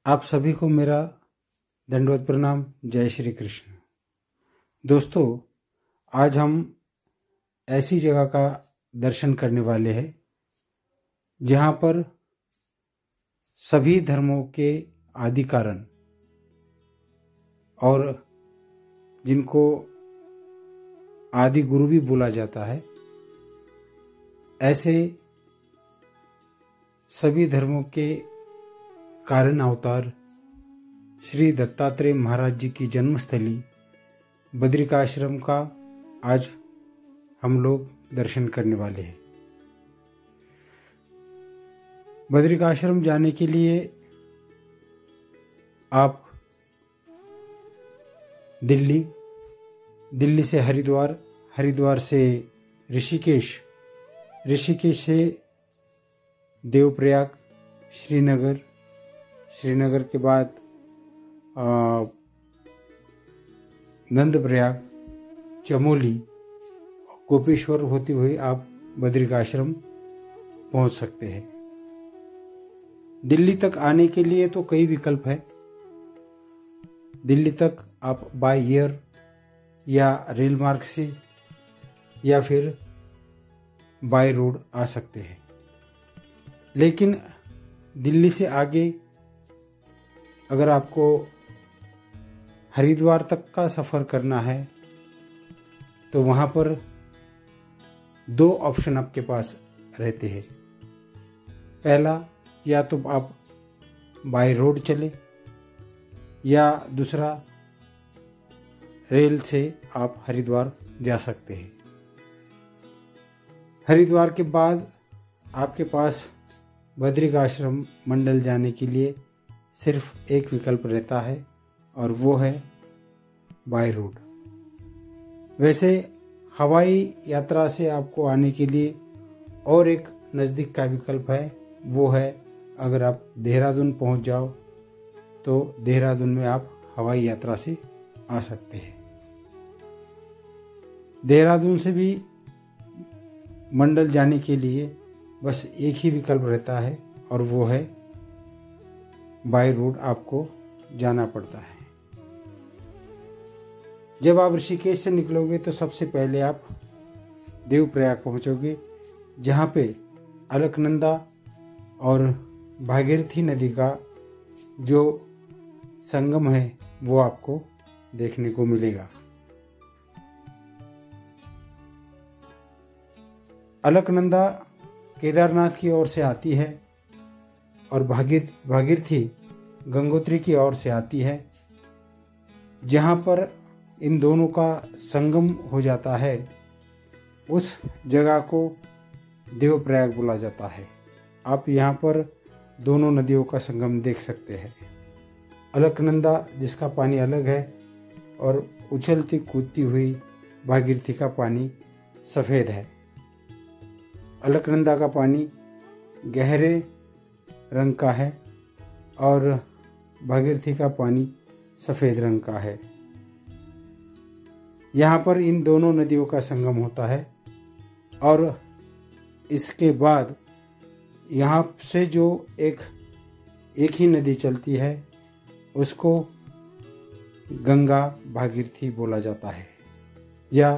आप सभी को मेरा दंडवत प्रणाम। जय श्री कृष्ण। दोस्तों, आज हम ऐसी जगह का दर्शन करने वाले हैं जहाँ पर सभी धर्मों के आदि कारण और जिनको आदि गुरु भी बोला जाता है, ऐसे सभी धर्मों के कारण अवतार श्री दत्तात्रेय महाराज जी की जन्मस्थली बद्रिकाश्रम का आज हम लोग दर्शन करने वाले हैं। बद्रिकाश्रम जाने के लिए आप दिल्ली से हरिद्वार, हरिद्वार से ऋषिकेश, ऋषिकेश से देवप्रयाग, श्रीनगर के बाद नंदप्रयाग, चमोली, गोपेश्वर होते हुए आप बद्रिकाश्रम पहुंच सकते हैं। दिल्ली तक आने के लिए तो कई विकल्प है। दिल्ली तक आप बाय एयर या रेल मार्ग से या फिर बाय रोड आ सकते हैं, लेकिन दिल्ली से आगे अगर आपको हरिद्वार तक का सफ़र करना है तो वहाँ पर दो ऑप्शन आपके पास रहते हैं। पहला, या तो आप बाय रोड चले, या दूसरा रेल से आप हरिद्वार जा सकते हैं। हरिद्वार के बाद आपके पास बद्रिकाश्रम मंडल जाने के लिए सिर्फ एक विकल्प रहता है और वो है बाय रोड। वैसे हवाई यात्रा से आपको आने के लिए और एक नज़दीक का विकल्प है, वो है अगर आप देहरादून पहुंच जाओ तो देहरादून में आप हवाई यात्रा से आ सकते हैं। देहरादून से भी मंडल जाने के लिए बस एक ही विकल्प रहता है और वो है बाय रोड आपको जाना पड़ता है। जब आप ऋषिकेश से निकलोगे तो सबसे पहले आप देवप्रयाग पहुंचोगे, जहाँ पे अलकनंदा और भागीरथी नदी का जो संगम है वो आपको देखने को मिलेगा। अलकनंदा केदारनाथ की ओर से आती है और भागीरथी गंगोत्री की ओर से आती है। जहाँ पर इन दोनों का संगम हो जाता है उस जगह को देवप्रयाग बोला जाता है। आप यहाँ पर दोनों नदियों का संगम देख सकते हैं। अलकनंदा जिसका पानी अलग है और उछलती कूदती हुई भागीरथी का पानी सफ़ेद है। अलकनंदा का पानी गहरे रंग का है और भागीरथी का पानी सफ़ेद रंग का है। यहाँ पर इन दोनों नदियों का संगम होता है और इसके बाद यहाँ से जो एक ही नदी चलती है उसको गंगा भागीरथी बोला जाता है या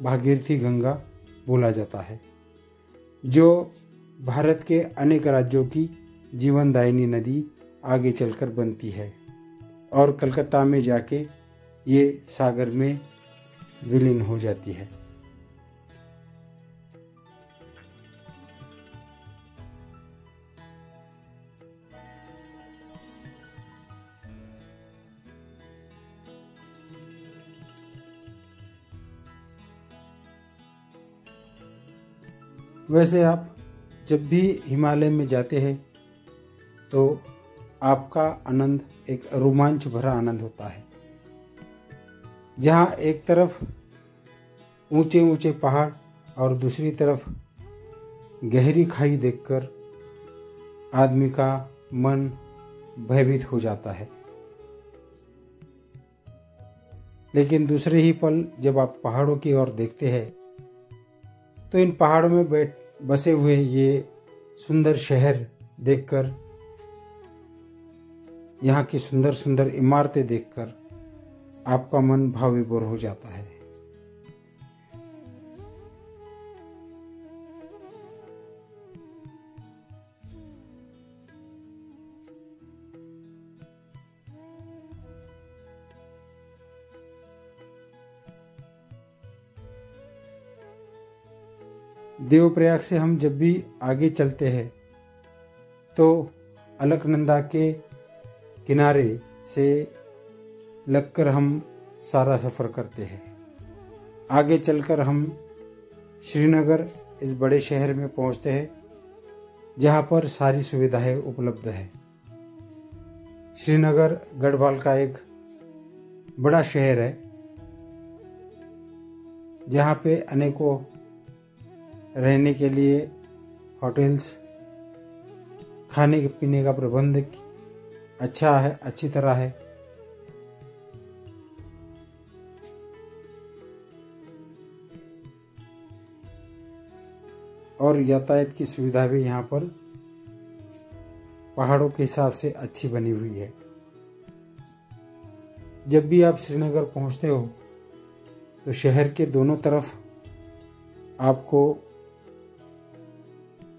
भागीरथी गंगा बोला जाता है, जो भारत के अनेक राज्यों की जीवनदायिनी नदी आगे चलकर बनती है और कलकत्ता में जाके ये सागर में विलीन हो जाती है। वैसे आप जब भी हिमालय में जाते हैं तो आपका आनंद एक रोमांच भरा आनंद होता है, जहाँ एक तरफ ऊंचे ऊंचे पहाड़ और दूसरी तरफ गहरी खाई देखकर आदमी का मन भयभीत हो जाता है। लेकिन दूसरे ही पल जब आप पहाड़ों की ओर देखते हैं तो इन पहाड़ों में बसे हुए ये सुंदर शहर देखकर यहाँ की सुंदर सुंदर इमारतें देखकर आपका मन भाव विभोर हो जाता है। देवप्रयाग से हम जब भी आगे चलते हैं तो अलकनंदा के किनारे से लगकर हम सारा सफ़र करते हैं। आगे चलकर हम श्रीनगर इस बड़े शहर में पहुंचते हैं जहां पर सारी सुविधाएं उपलब्ध है। श्रीनगर गढ़वाल का एक बड़ा शहर है जहां पे अनेकों रहने के लिए होटल्स, खाने पीने का प्रबंध अच्छा है, अच्छी तरह है। और यातायात की सुविधा भी यहाँ पर पहाड़ों के हिसाब से अच्छी बनी हुई है। जब भी आप श्रीनगर पहुँचते हो तो शहर के दोनों तरफ आपको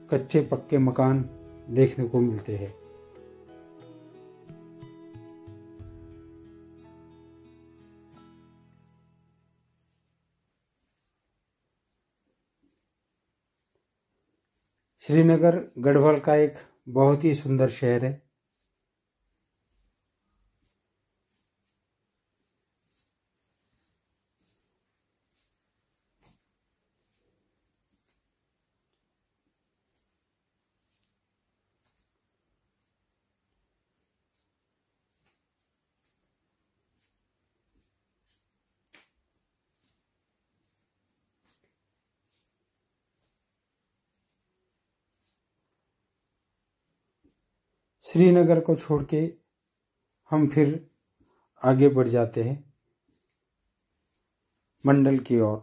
कच्चे पक्के मकान देखने को मिलते हैं। श्रीनगर गढ़वाल का एक बहुत ही सुंदर शहर है। श्रीनगर को छोड़ के हम फिर आगे बढ़ जाते हैं मंडल की ओर।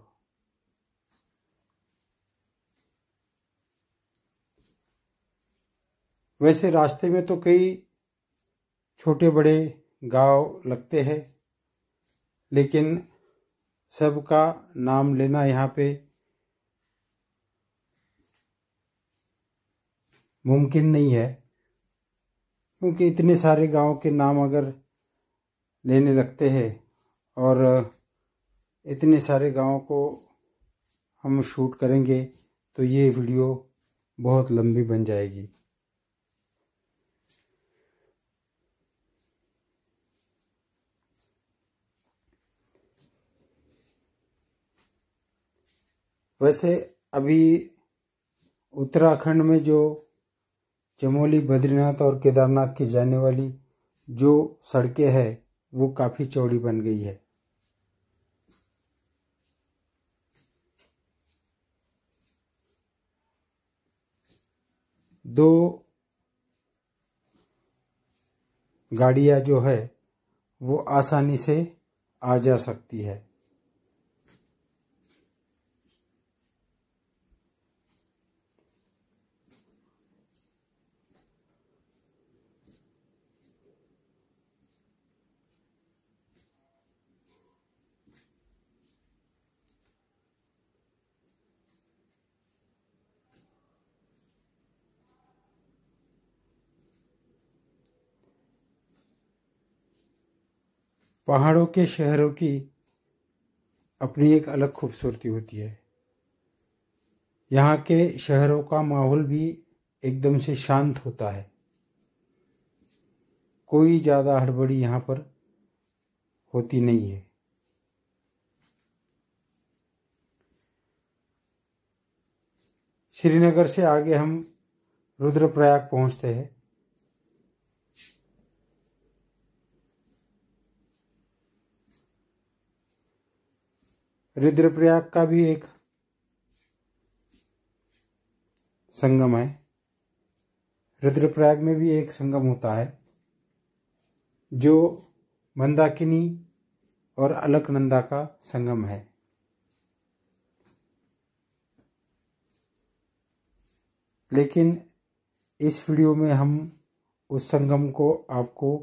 वैसे रास्ते में तो कई छोटे बड़े गांव लगते हैं, लेकिन सबका नाम लेना यहाँ पे मुमकिन नहीं है, क्योंकि इतने सारे गांव के नाम अगर लेने लगते हैं और इतने सारे गांवों को हम शूट करेंगे तो ये वीडियो बहुत लंबी बन जाएगी। वैसे अभी उत्तराखंड में जो चमोली, बद्रीनाथ और केदारनाथ की जाने वाली जो सड़कें हैं वो काफ़ी चौड़ी बन गई है। दो गाड़ियां जो है वो आसानी से आ जा सकती है। पहाड़ों के शहरों की अपनी एक अलग खूबसूरती होती है। यहाँ के शहरों का माहौल भी एकदम से शांत होता है। कोई ज़्यादा हड़बड़ी यहाँ पर होती नहीं है। श्रीनगर से आगे हम रुद्रप्रयाग पहुँचते हैं। रुद्रप्रयाग का भी एक संगम है। रुद्रप्रयाग में भी एक संगम होता है जो मंदाकिनी और अलकनंदा का संगम है। लेकिन इस वीडियो में हम उस संगम को आपको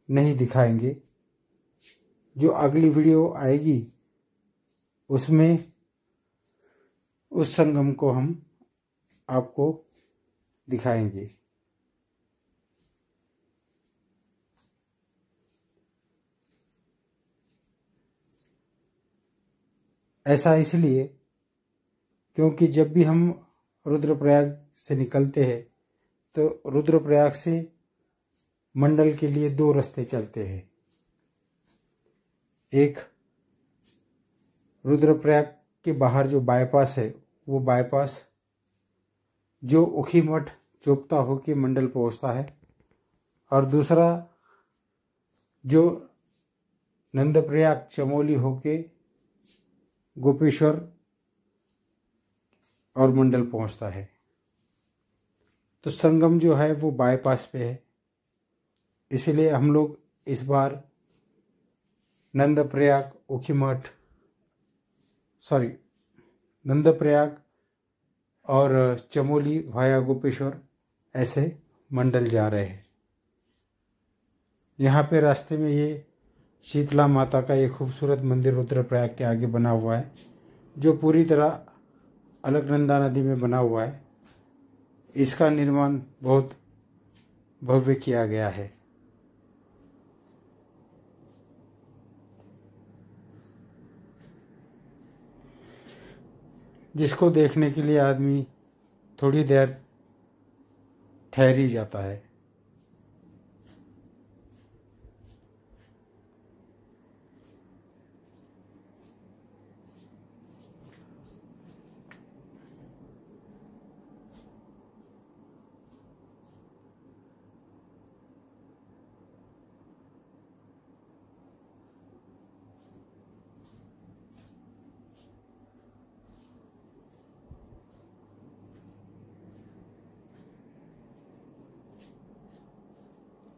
नहीं दिखाएंगे। जो अगली वीडियो आएगी उसमें उस संगम को हम आपको दिखाएंगे। ऐसा इसलिए क्योंकि जब भी हम रुद्रप्रयाग से निकलते हैं तो रुद्रप्रयाग से मंडल के लिए 2 रास्ते चलते हैं। एक रुद्रप्रयाग के बाहर जो बाईपास है वो बाईपास जो ऊखीमठ चोपता होके मंडल पहुंचता है, और दूसरा जो नंदप्रयाग चमोली होके गोपेश्वर और मंडल पहुंचता है। तो संगम जो है वो बाईपास पे है, इसलिए हम लोग इस बार नंदप्रयाग और चमोली वाया गोपेश्वर ऐसे मंडल जा रहे हैं। यहाँ पे रास्ते में ये शीतला माता का एक खूबसूरत मंदिर रुद्रप्रयाग के आगे बना हुआ है, जो पूरी तरह अलकनंदा नदी में बना हुआ है। इसका निर्माण बहुत भव्य किया गया है। जिसको देखने के लिए आदमी थोड़ी देर ठहर ही जाता है।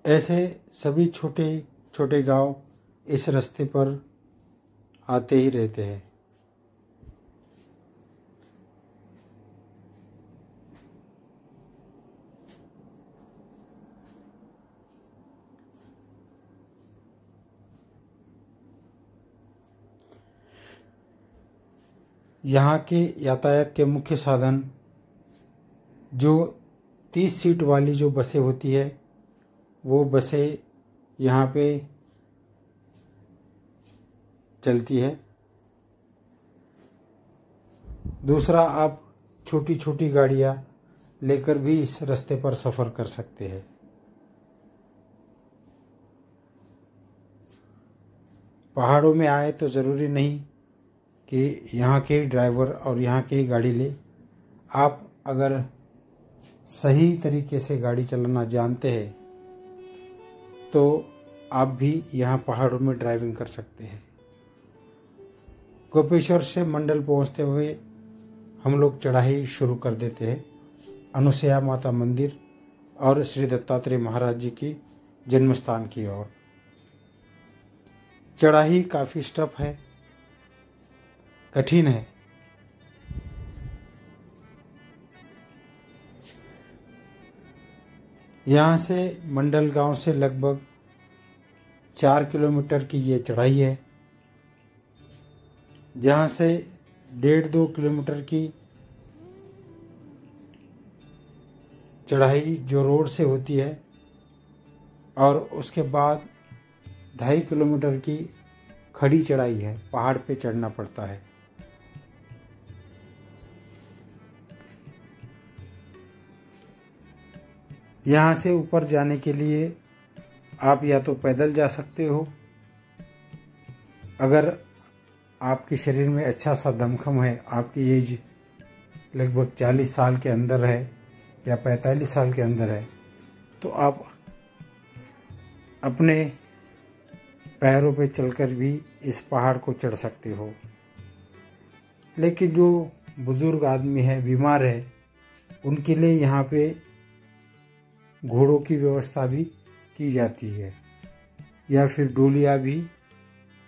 ऐसे सभी छोटे छोटे गांव इस रास्ते पर आते ही रहते हैं। यहाँ के यातायात के मुख्य साधन जो 30 सीट वाली जो बसें होती है वो बसें यहाँ पे चलती है। दूसरा, आप छोटी छोटी गाड़ियाँ लेकर भी इस रास्ते पर सफ़र कर सकते हैं। पहाड़ों में आए तो ज़रूरी नहीं कि यहाँ के ड्राइवर और यहाँ की गाड़ी ले। आप अगर सही तरीके से गाड़ी चलाना जानते हैं तो आप भी यहाँ पहाड़ों में ड्राइविंग कर सकते हैं। गोपेश्वर से मंडल पहुँचते हुए हम लोग चढ़ाई शुरू कर देते हैं अनुसुईया माता मंदिर और श्री दत्तात्रेय महाराज जी की जन्म स्थान की ओर। चढ़ाई काफ़ी स्टफ है, कठिन है। यहाँ से मंडल गांव से लगभग 4 किलोमीटर की ये चढ़ाई है, जहाँ से 1.5-2 किलोमीटर की चढ़ाई जो रोड से होती है, और उसके बाद 2.5 किलोमीटर की खड़ी चढ़ाई है, पहाड़ पे चढ़ना पड़ता है। यहाँ से ऊपर जाने के लिए आप या तो पैदल जा सकते हो, अगर आपके शरीर में अच्छा सा दमखम है, आपकी एज लगभग 40 साल के अंदर है या 45 साल के अंदर है, तो आप अपने पैरों पे चलकर भी इस पहाड़ को चढ़ सकते हो। लेकिन जो बुज़ुर्ग आदमी है, बीमार है, उनके लिए यहाँ पे घोड़ों की व्यवस्था भी की जाती है, या फिर डोलियाँ भी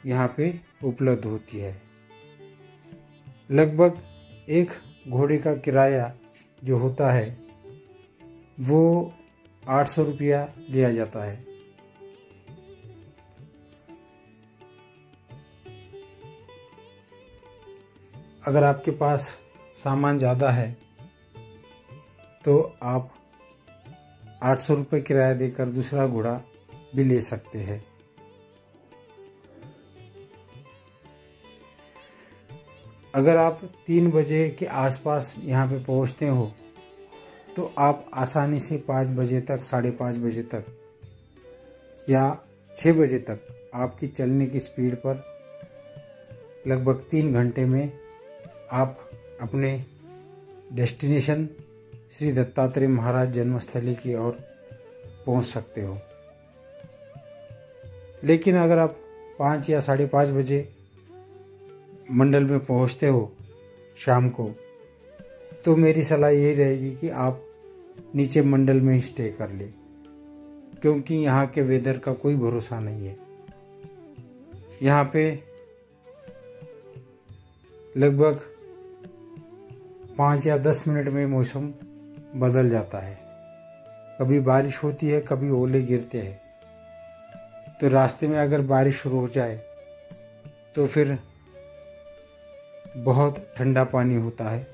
यहाँ पे उपलब्ध होती है। लगभग एक घोड़े का किराया जो होता है वो 800 रुपया लिया जाता है। अगर आपके पास सामान ज़्यादा है तो आप 800 रुपये किराया देकर दूसरा घोड़ा भी ले सकते हैं। अगर आप 3 बजे के आसपास यहाँ पे पहुँचते हो तो आप आसानी से 5 बजे तक, 5:30 बजे तक या 6 बजे तक आपकी चलने की स्पीड पर लगभग 3 घंटे में आप अपने डेस्टिनेशन श्री दत्तात्रेय महाराज जन्मस्थली की ओर पहुंच सकते हो। लेकिन अगर आप 5 या 5:30 बजे मंडल में पहुंचते हो शाम को, तो मेरी सलाह यही रहेगी कि आप नीचे मंडल में ही स्टे कर ले, क्योंकि यहाँ के वेदर का कोई भरोसा नहीं है। यहाँ पे लगभग 5 या 10 मिनट में मौसम बदल जाता है। कभी बारिश होती है, कभी ओले गिरते हैं। तो रास्ते में अगर बारिश शुरू हो जाए तो फिर बहुत ठंडा पानी होता है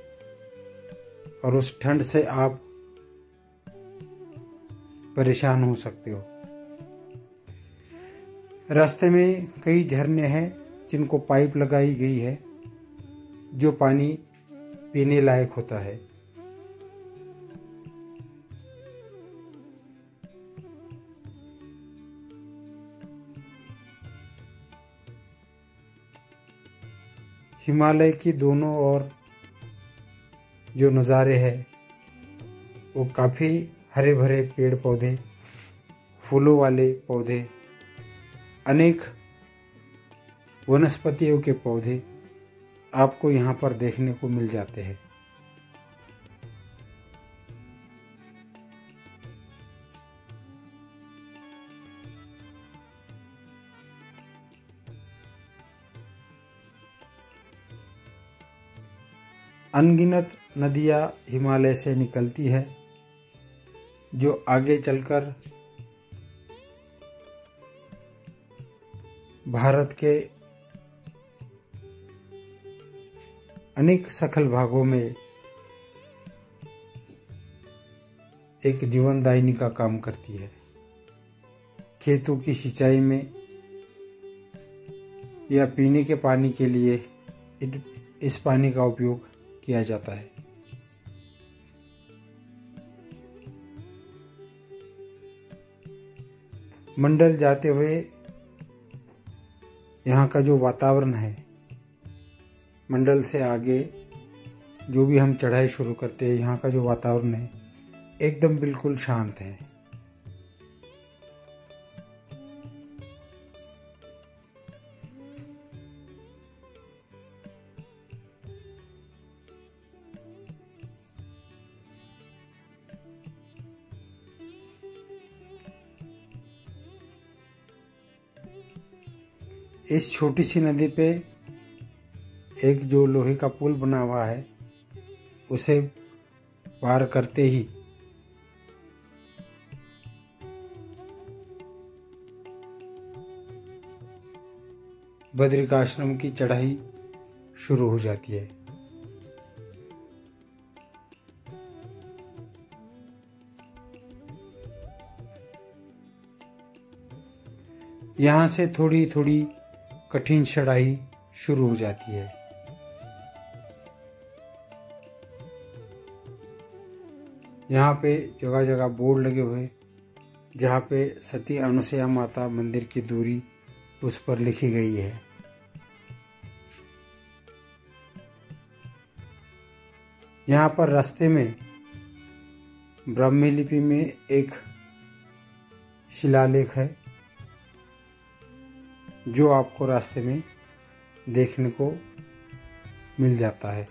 और उस ठंड से आप परेशान हो सकते हो। रास्ते में कई झरने हैं जिनको पाइप लगाई गई है, जो पानी पीने लायक होता है। हिमालय की दोनों ओर जो नज़ारे हैं वो काफ़ी हरे भरे पेड़ पौधे, फूलों वाले पौधे, अनेक वनस्पतियों के पौधे आपको यहाँ पर देखने को मिल जाते हैं। अनगिनत नदियाँ हिमालय से निकलती है, जो आगे चलकर भारत के अनेक सखल भागों में एक जीवनदायिनी का काम करती है। खेतों की सिंचाई में या पीने के पानी के लिए इस पानी का उपयोग किया जाता है। मंडल जाते हुए यहाँ का जो वातावरण है, मंडल से आगे जो भी हम चढ़ाई शुरू करते हैं, यहाँ का जो वातावरण है एकदम बिल्कुल शांत है। इस छोटी सी नदी पे एक जो लोहे का पुल बना हुआ है, उसे पार करते ही बद्रिकाश्रम की चढ़ाई शुरू हो जाती है। यहाँ से थोड़ी थोड़ी कठिन चढ़ाई शुरू हो जाती है। यहाँ पे जगह जगह बोर्ड लगे हुए, जहाँ पे सती अनुसुईया माता मंदिर की दूरी उस पर लिखी गई है। यहाँ पर रास्ते में ब्राह्मी लिपि में एक शिलालेख है, जो आपको रास्ते में देखने को मिल जाता है।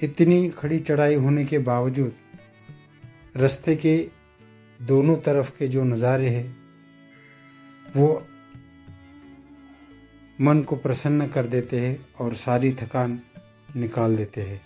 इतनी खड़ी चढ़ाई होने के बावजूद रास्ते के दोनों तरफ के जो नज़ारे हैं वो मन को प्रसन्न कर देते हैं और सारी थकान निकाल देते हैं।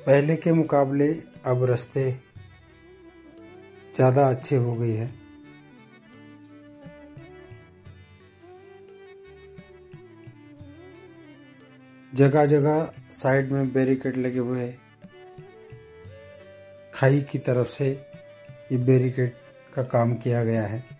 पहले के मुकाबले अब रास्ते ज़्यादा अच्छे हो गए हैं। जगह जगह साइड में बैरिकेड लगे हुए हैं। खाई की तरफ से ये बैरिकेड का काम किया गया है।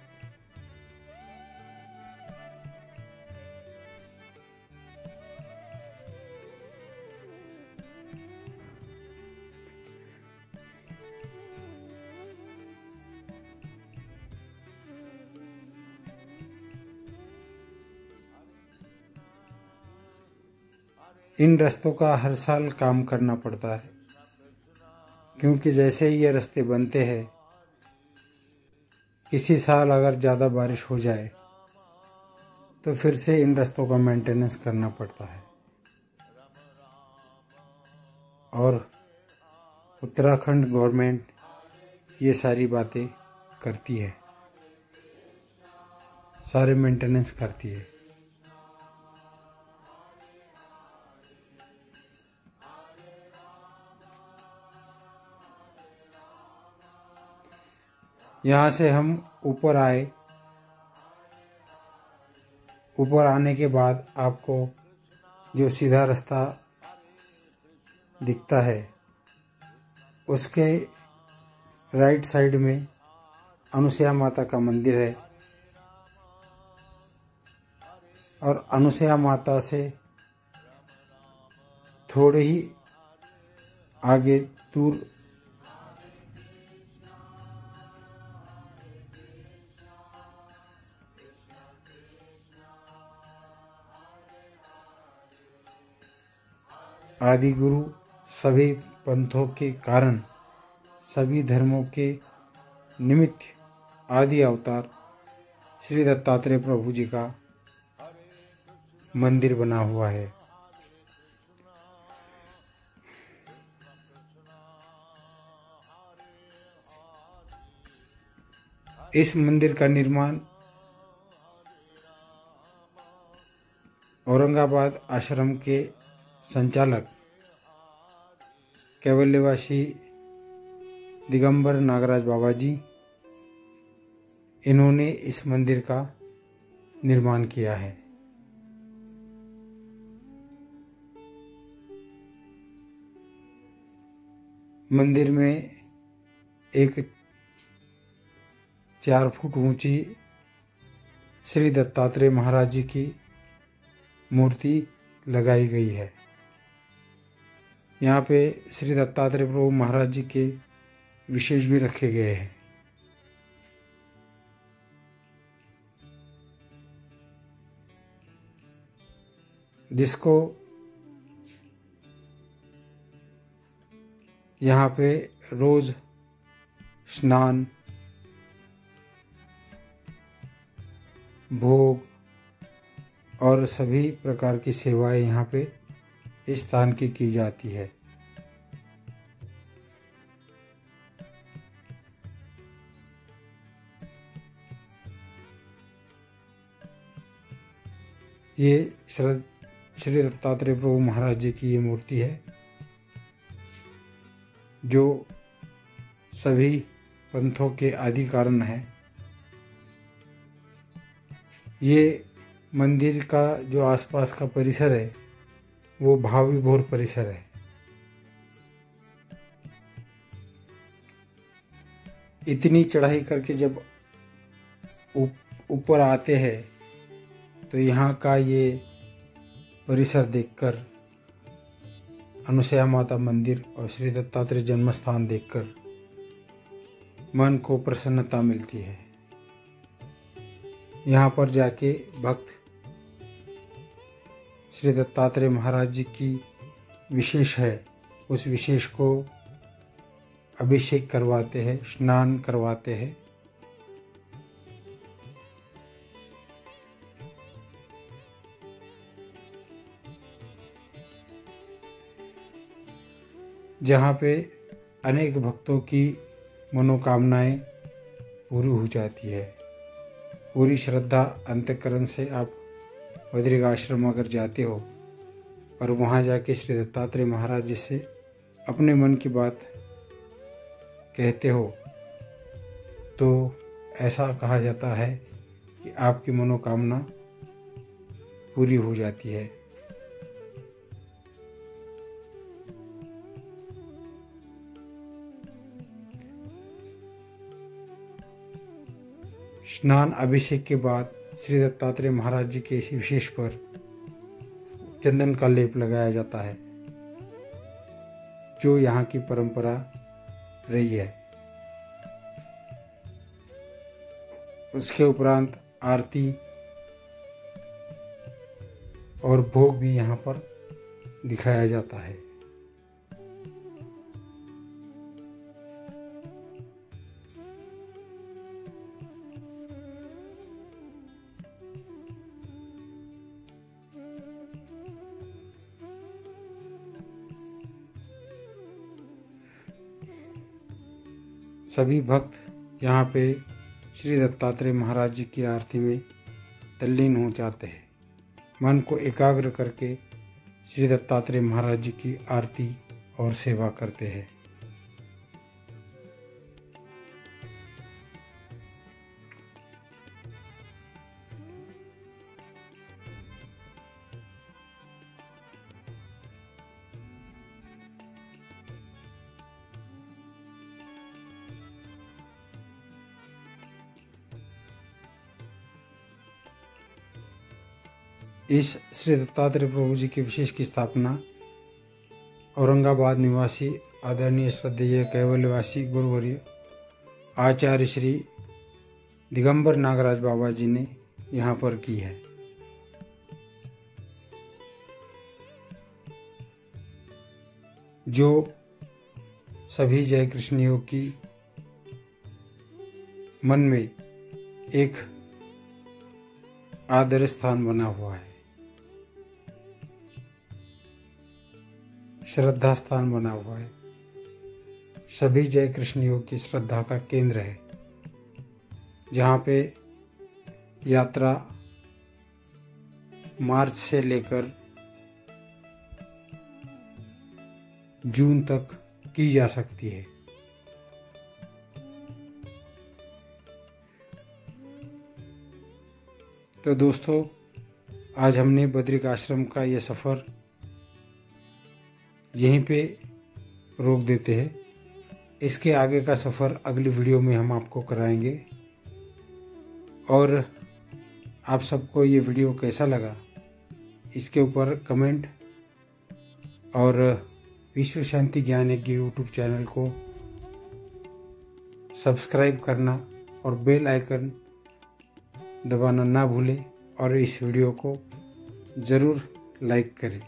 इन रास्तों का हर साल काम करना पड़ता है, क्योंकि जैसे ही ये रास्ते बनते हैं, किसी साल अगर ज़्यादा बारिश हो जाए तो फिर से इन रास्तों का मेंटेनेंस करना पड़ता है। और उत्तराखंड गवर्नमेंट ये सारी बातें करती है, सारे मेंटेनेंस करती है। यहाँ से हम ऊपर आए। ऊपर आने के बाद आपको जो सीधा रास्ता दिखता है, उसके राइट साइड में अनुसुईया माता का मंदिर है। और अनुसुईया माता से थोड़े ही आगे दूर आदि गुरु, सभी पंथों के कारण, सभी धर्मों के निमित्त आदि अवतार श्री दत्तात्रेय प्रभु जी का मंदिर बना हुआ है। इस मंदिर का निर्माण औरंगाबाद आश्रम के संचालक कैवल्यवासी दिगंबर नागराज बाबा जी, इन्होंने इस मंदिर का निर्माण किया है। मंदिर में एक 4 फुट ऊंची श्री दत्तात्रेय महाराज जी की मूर्ति लगाई गई है। यहाँ पे श्री दत्तात्रेय प्रभु महाराज जी के विशेष भी रखे गए हैं। जिसको यहाँ पे रोज स्नान, भोग और सभी प्रकार की सेवाएं यहाँ पे इस स्थान की जाती है। ये श्री दत्तात्रेय प्रभु महाराज जी की ये मूर्ति है, जो सभी पंथों के आदि कारण है। ये मंदिर का जो आसपास का परिसर है वो भाव विभोर परिसर है। इतनी चढ़ाई करके जब ऊपर आते हैं तो यहाँ का ये परिसर देखकर, अनुसया माता मंदिर और श्री दत्तात्रेय जन्म स्थान देखकर मन को प्रसन्नता मिलती है। यहाँ पर जाके भक्त श्री दत्तात्रेय महाराज जी की विशेष है, उस विशेष को अभिषेक करवाते हैं, स्नान करवाते हैं। जहाँ पे अनेक भक्तों की मनोकामनाएं पूरी हो जाती है। पूरी श्रद्धा अंतःकरण से आप बद्रिक आश्रम अगर जाते हो और वहाँ जाके श्री दत्तात्रेय महाराज जी से अपने मन की बात कहते हो तो ऐसा कहा जाता है कि आपकी मनोकामना पूरी हो जाती है। स्नान अभिषेक के बाद श्री दत्तात्रेय महाराज जी के इसी विशेष पर चंदन का लेप लगाया जाता है, जो यहाँ की परंपरा रही है। उसके उपरांत आरती और भोग भी यहाँ पर दिखाया जाता है। सभी भक्त यहाँ पे श्री दत्तात्रेय महाराज जी की आरती में तल्लीन हो जाते हैं। मन को एकाग्र करके श्री दत्तात्रेय महाराज जी की आरती और सेवा करते हैं। इस श्री दत्तात्रेय प्रभु जी के विशेष की स्थापना औरंगाबाद निवासी आदरणीय श्रद्धेय कैवल्यवासी गुरुवर्य आचार्य श्री दिगंबर नागराज बाबा जी ने यहाँ पर की है। जो सभी जय कृष्णियों की मन में एक आदर स्थान बना हुआ है, श्रद्धा स्थान बना हुआ है, सभी जय कृष्णियों की श्रद्धा का केंद्र है, जहाँ पे यात्रा मार्च से लेकर जून तक की जा सकती है। तो दोस्तों, आज हमने बद्रिक आश्रम का ये सफ़र यहीं पे रोक देते हैं। इसके आगे का सफ़र अगली वीडियो में हम आपको कराएंगे। और आप सबको ये वीडियो कैसा लगा इसके ऊपर कमेंट और विश्व शांति ज्ञान यज्ञ यूट्यूब चैनल को सब्सक्राइब करना और बेल आइकन दबाना ना भूलें और इस वीडियो को ज़रूर लाइक करें।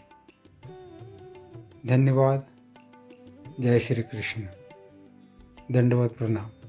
धन्यवाद। जय श्री कृष्ण। दंडवत प्रणाम।